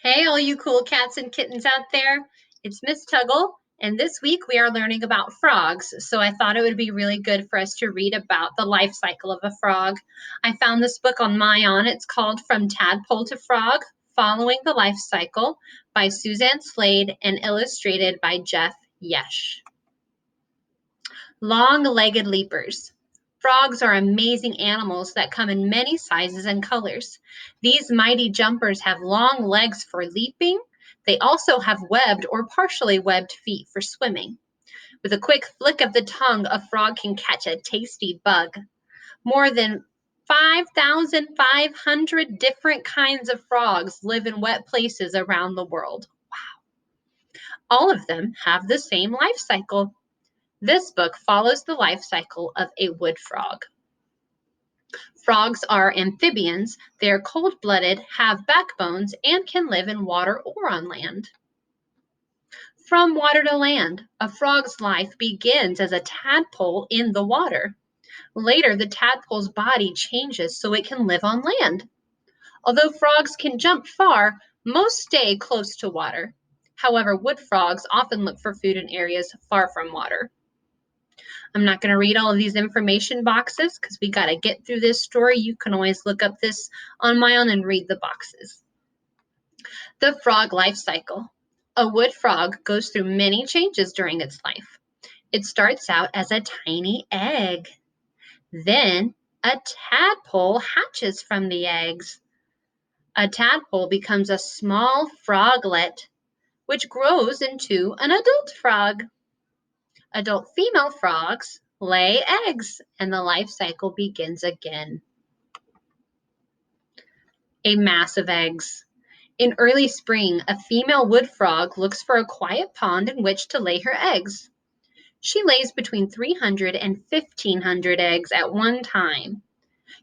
Hey, all you cool cats and kittens out there. It's Miss Tuggle, and this week we are learning about frogs. So I thought it would be really good for us to read about the life cycle of a frog. I found this book on Mayan. It's called From Tadpole to Frog, Following the Life Cycle by Suzanne Slade and illustrated by Jeff Yesh. Long-legged leapers. Frogs are amazing animals that come in many sizes and colors. These mighty jumpers have long legs for leaping. They also have webbed or partially webbed feet for swimming. With a quick flick of the tongue, a frog can catch a tasty bug. More than 5,500 different kinds of frogs live in wet places around the world. All of them have the same life cycle. This book follows the life cycle of a wood frog. Frogs are amphibians. They are cold-blooded, have backbones, and can live in water or on land. From water to land, a frog's life begins as a tadpole in the water. Later, the tadpole's body changes so it can live on land. Although frogs can jump far, most stay close to water. However, wood frogs often look for food in areas far from water. I'm not going to read all of these information boxes because we got to get through this story. You can always look up this on my own and read the boxes. The frog life cycle. A wood frog goes through many changes during its life. It starts out as a tiny egg. Then a tadpole hatches from the eggs. A tadpole becomes a small froglet, which grows into an adult frog. Adult female frogs lay eggs, and the life cycle begins again. A mass of eggs. In early spring, a female wood frog looks for a quiet pond in which to lay her eggs. She lays between 300 and 1,500 eggs at one time.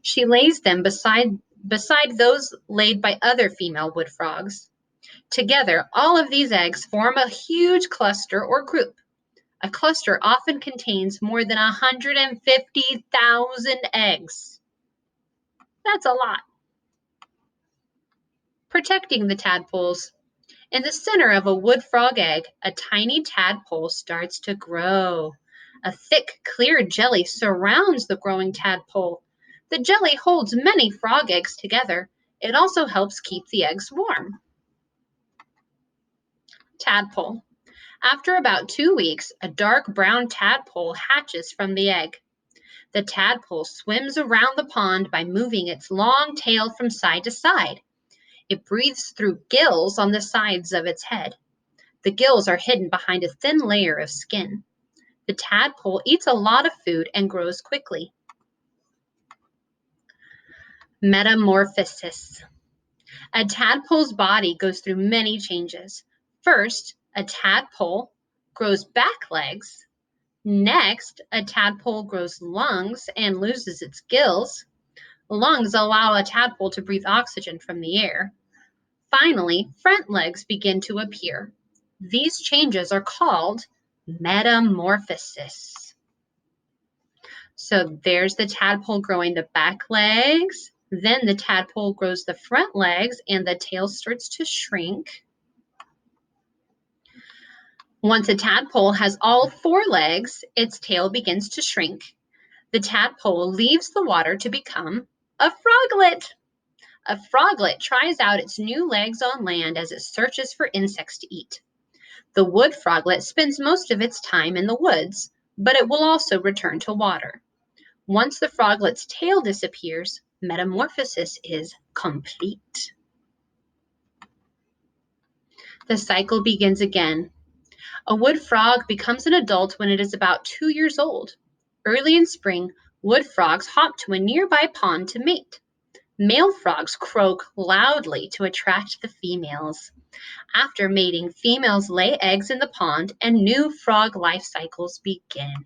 She lays them beside those laid by other female wood frogs. Together, all of these eggs form a huge cluster or group. A cluster often contains more than 150,000 eggs. That's a lot. Protecting the tadpoles. In the center of a wood frog egg, a tiny tadpole starts to grow. A thick, clear jelly surrounds the growing tadpole. The jelly holds many frog eggs together. It also helps keep the eggs warm. Tadpole. After about 2 weeks, a dark brown tadpole hatches from the egg. The tadpole swims around the pond by moving its long tail from side to side. It breathes through gills on the sides of its head. The gills are hidden behind a thin layer of skin. The tadpole eats a lot of food and grows quickly. Metamorphosis. A tadpole's body goes through many changes. First, a tadpole grows back legs. Next, a tadpole grows lungs and loses its gills. Lungs allow a tadpole to breathe oxygen from the air. Finally, front legs begin to appear. These changes are called metamorphosis. So there's the tadpole growing the back legs. Then the tadpole grows the front legs and the tail starts to shrink. Once a tadpole has all 4 legs, its tail begins to shrink. The tadpole leaves the water to become a froglet. A froglet tries out its new legs on land as it searches for insects to eat. The wood froglet spends most of its time in the woods, but it will also return to water. Once the froglet's tail disappears, metamorphosis is complete. The cycle begins again. A wood frog becomes an adult when it is about 2 years old. Early in spring, wood frogs hop to a nearby pond to mate. Male frogs croak loudly to attract the females. After mating, females lay eggs in the pond and new frog life cycles begin.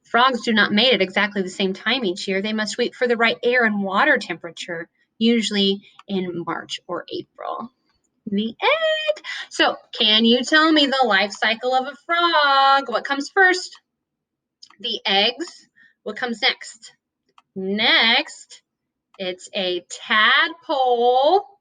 Frogs do not mate at exactly the same time each year. They must wait for the right air and water temperature, usually in March or April. The end. So, can you tell me the life cycle of a frog? What comes first? The eggs. What comes next? Next, it's a tadpole.